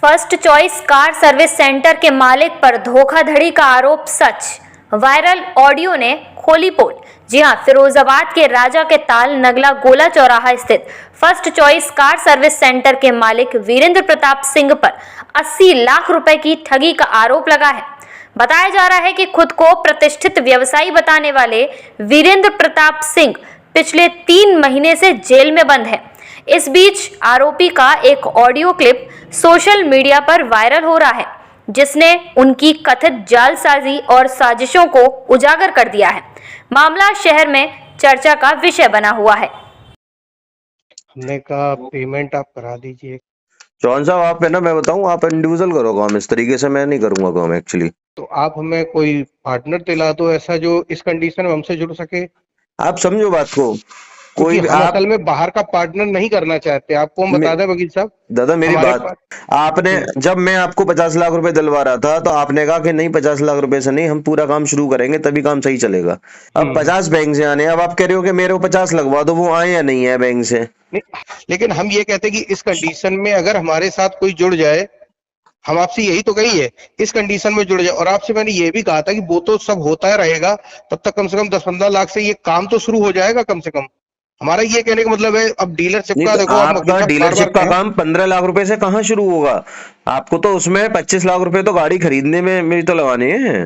First choice car service centre के मालिक पर धोखाधड़ी का आरोप सच, वायरल ऑडियो ने खोली पोल। जी हां, फिरोजाबाद के राजा के ताल नगला गोला चौराहा स्थित first choice car service centre के मालिक वीरेंद्र प्रताप सिंह पर 80 लाख रुपए की ठगी का आरोप लगा है। बताया जा रहा है कि खुद को प्रतिष्ठित व्यवसायी बताने वाले वीरेंद्र प्रताप सिंह पिछले 3 महीने से जेल में बंद है। इस बीच आरोपी का एक ऑडियो क्लिप सोशल मीडिया पर वायरल हो रहा है, जिसने उनकी कथित जालसाजी और साजिशों को उजागर कर दिया है। मामला शहर में चर्चा का विषय बना हुआ है। हमने कहा पेमेंट आप करा दीजिए। चौहान साहब, आप है ना, मैं बताऊं, आप इंडिविजुअल करो काम, इस तरीके से मैं नहीं करूंगा काम एक्चुअली। तो आप हमें कोई पार्टनर दिला दो ऐसा जो इस कंडीशन में हमसे जुड़ सके। आप समझो बात को, कोई हम आप असल में बाहर का पार्टनर नहीं करना चाहते। आपको हम बता दें वकील साहब, दादा मेरी बात, आपने जब मैं आपको 50 लाख रुपए दिलवा रहा था तो आपने कहा कि नहीं 50 लाख रुपए से नहीं, हम पूरा काम शुरू करेंगे तभी काम सही चलेगा। अब 50 बैंक से आने, अब आप कह रहे हो कि मेरे को 50 लगवा दो, वो आए या नहीं है बैंक से? नहीं, लेकिन हम ये कहते हैं कि इस कंडीशन में अगर हमारे साथ कोई जुड़ जाए, हम आपसे यही तो कही है, इस कंडीशन में जुड़ जाए। और आपसे मैंने ये भी कहा था कि वो तो सब होता रहेगा, तब तक कम से कम 10-15 लाख से ये काम तो शुरू हो जाएगा कम से कम। हमारा ये कहने का मतलब है, अब डीलरशिप का देखो, आपका डीलरशिप का काम 15 लाख रुपए से कहाँ शुरू होगा? आपको तो उसमें 25 लाख रुपए तो गाड़ी खरीदने में मेरी तो लगाने हैं।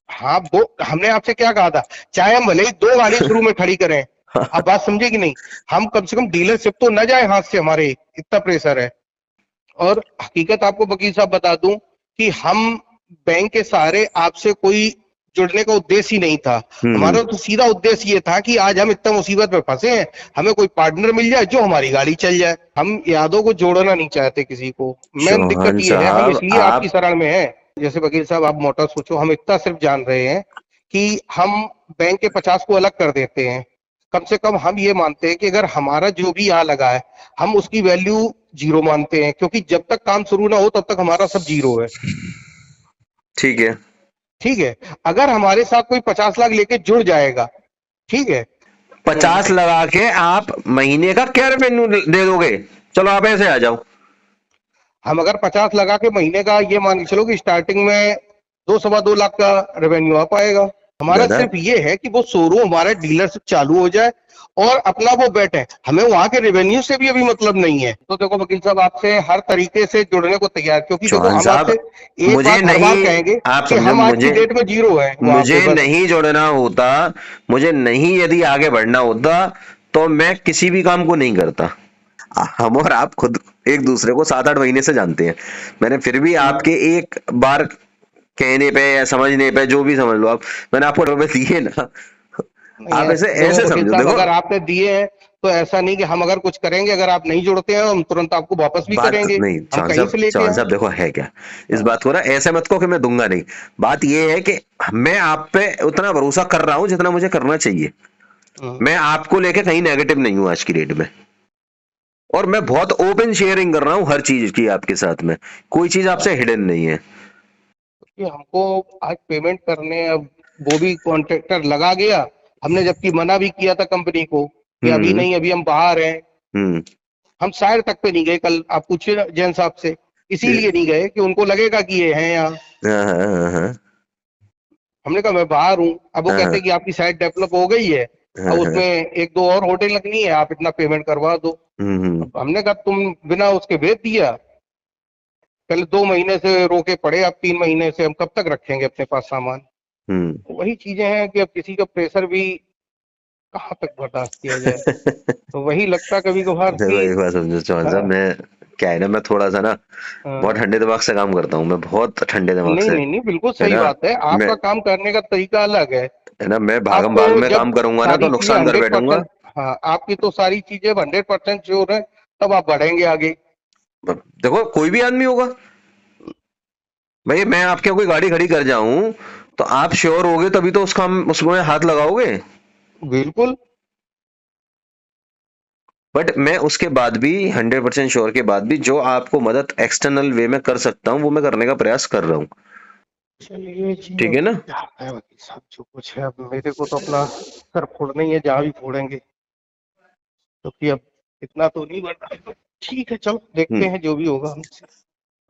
हाँ, वो हमने आपसे क्या कहा था, चाहे हम भले ही 2 गाड़ी शुरू में खड़ी करें। अब बात समझे कि नहीं, हम कम से कम डीलरशिप तो न जाए हाथ से, हमारे इतना प्रेशर है। और हकीकत आपको वकील साहब बता दूं कि हम बैंक के सहारे आपसे कोई जुड़ने का उद्देश्य ही नहीं था। हमारा तो सीधा उद्देश्य ये था कि आज हम इतना मुसीबत में फंसे हैं, हमें कोई पार्टनर मिल जाए जो हमारी गाड़ी चल जाए। हम यादों को जोड़ना नहीं चाहते किसी को। मेन दिक्कत ये है, हम इसलिए आपकी शरण में हैं। जैसे वकील साहब आप मोटा सोचो, हम इतना सिर्फ जान रहे हैं कि हम बैंक के 50 को अलग कर देते हैं। कम से कम हम ये मानते हैं कि अगर हमारा जो भी यहाँ लगा है, हम उसकी वैल्यू 0 मानते हैं, क्योंकि जब तक काम शुरू ना हो तब तक हमारा सब 0 है। ठीक है, ठीक है। अगर हमारे साथ कोई 50 लाख लेके जुड़ जाएगा, ठीक है, 50 लगा के आप महीने का क्या रेवेन्यू दे दोगे? चलो आप ऐसे आ जाओ। हम अगर 50 लगा के महीने का ये मान के चलो कि स्टार्टिंग में 2-2.25 लाख का रेवेन्यू आ पाएगा। हमारा सिर्फ ये है कि वो शोरूम हमारा डीलरशिप चालू हो जाए और अपना वो बैठे। हमें वहां के रेवेन्यू से भी अभी मतलब नहीं है। तो देखो वकील साहब, आपसे हर तरीके से जुड़ने को तैयार, क्योंकि देखो हम आपसे एक बात हर बार कहेंगे कि हम आज की डेट में 0 है। मुझे नहीं जुड़ना होता, मुझे नहीं यदि आगे बढ़ना होता तो मैं किसी भी काम को नहीं करता। हम और आप खुद एक दूसरे को 7-8 महीने से जानते हैं। मैंने फिर भी आपके एक बार कहने पे या समझने पे, जो भी समझ लो आप, मैंने आपको रुपए दिए ना, आप ऐसे समझो। देखो, अगर आपने दिए हैं तो ऐसा नहीं कि हम अगर कुछ करेंगे, अगर आप नहीं जुड़ते हैं हम तुरंत आपको वापस भी करेंगे। नहीं चौहान साहब, देखो है क्या, इस बात को ना ऐसे मत कहो कि मैं दूंगा नहीं। बात ये है कि मैं आप पे उतना भरोसा कर रहा हूं जितना मुझे करना चाहिए। मैं आपको लेके कहीं नेगेटिव नहीं हूं आज की डेट में, और मैं बहुत ओपन शेयरिंग कर रहा हूं हर चीज की आपके साथ में। कोई चीज आपसे हिडन नहीं है। हमको आज पेमेंट करने, अब वो भी कॉन्ट्रैक्टर लगा गया। हमने जबकि मना भी किया था कंपनी को कि अभी नहीं, अभी हम बाहर हैं। हम शायर तक पे नहीं गए। कल आप पूछिए जैन साहब से, इसीलिए नहीं गए कि उनको लगेगा कि ये हैं यहाँ। हमने कहा मैं बाहर हूँ। अब वो कहते हैं कि आपकी साइट डेवलप हो गई है, अब उसमें 1-2 और होटल लगनी है, आप इतना पेमेंट करवा दो। हमने कहा तुम बिना उसके भेज दिया। पहले 2 महीने से रोके पड़े, अब 3 महीने से हम कब तक रखेंगे अपने पास सामान? वही चीजें हैं कि अब किसी का प्रेशर भी कहाँ तक बर्दाश्त किया जाए। तो वही लगता कभी कभार। एक बात समझो चौहान साहब, मैं क्या है ना, मैं थोड़ा सा ना बहुत ठंडे दिमाग से काम करता हूँ। मैं बहुत ठंडे दिमाग से। नहीं, बिल्कुल सही बात है। आपका काम करने का तरीका अलग है ना। मैं भागम भाग में काम करूंगा ना तो नुकसान कर बैठूंगा। हाँ, आपकी तो सारी चीजें 100% श्योर है, तब आप बढ़ेंगे आगे। देखो, कोई भी आदमी होगा भाई, मैं आपके कोई गाड़ी खड़ी कर जाऊं तो आप श्योर होगे तभी तो उसमें हाथ लगाओगे। बिल्कुल। बट मैं उसके बाद भी 100% श्योर के बाद भी जो आपको मदद एक्सटर्नल वे में कर सकता हूँ वो मैं करने का प्रयास कर रहा हूँ। चलिए ठीक है ना? वकील साहब, जो कुछ है, अब मेरे को तो अपना सर फोड़ना ही है, जहाँ भी फोड़ेंगे। तो अब इतना तो नहीं बढ़ता। ठीक है, चलो देखते हैं जो भी होगा।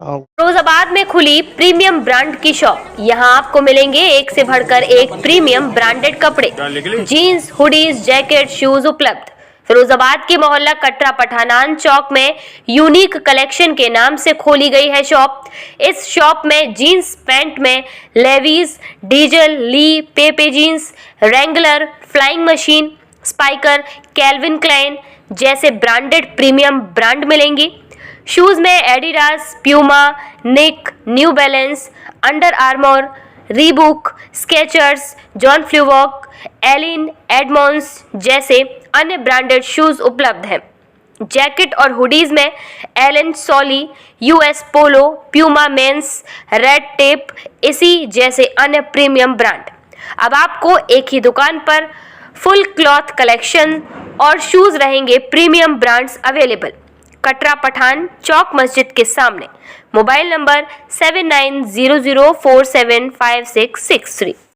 फिरोजाबाद में खुली प्रीमियम ब्रांड की शॉप। यहाँ आपको मिलेंगे एक से बढ़कर एक प्रीमियम ब्रांडेड कपड़े, जीन्स, हुडीज, जैकेट, शूज उपलब्ध। फिरोजाबाद के मोहल्ला कटरा पठानान चौक में यूनिक कलेक्शन के नाम से खोली गई है शॉप। इस शॉप में जीन्स पैंट में Levi's, Diesel, Lee, Pepe Jeans, Wrangler, Flying Machine, Spykar, Calvin Klein जैसे ब्रांडेड प्रीमियम ब्रांड मिलेंगी। शूज में Adidas, Puma, Nike, New Balance, Under Armour, Reebok, Skechers, John Fluevog, Allen, Edmonds जैसे अन्य branded shoes उपलब्ध हैं। Jacket और hoodies में Allen Solly, US Polo, Puma men's, Red Tape, इसी जैसे अन्य प्रीमियम ब्रांड। अब आपको एक ही दुकान पर फुल क्लॉथ कलेक्शन और शूज रहेंगे premium brands available. Katra Pathan Chowk मस्जिद के सामने। Mobile number 7900475663।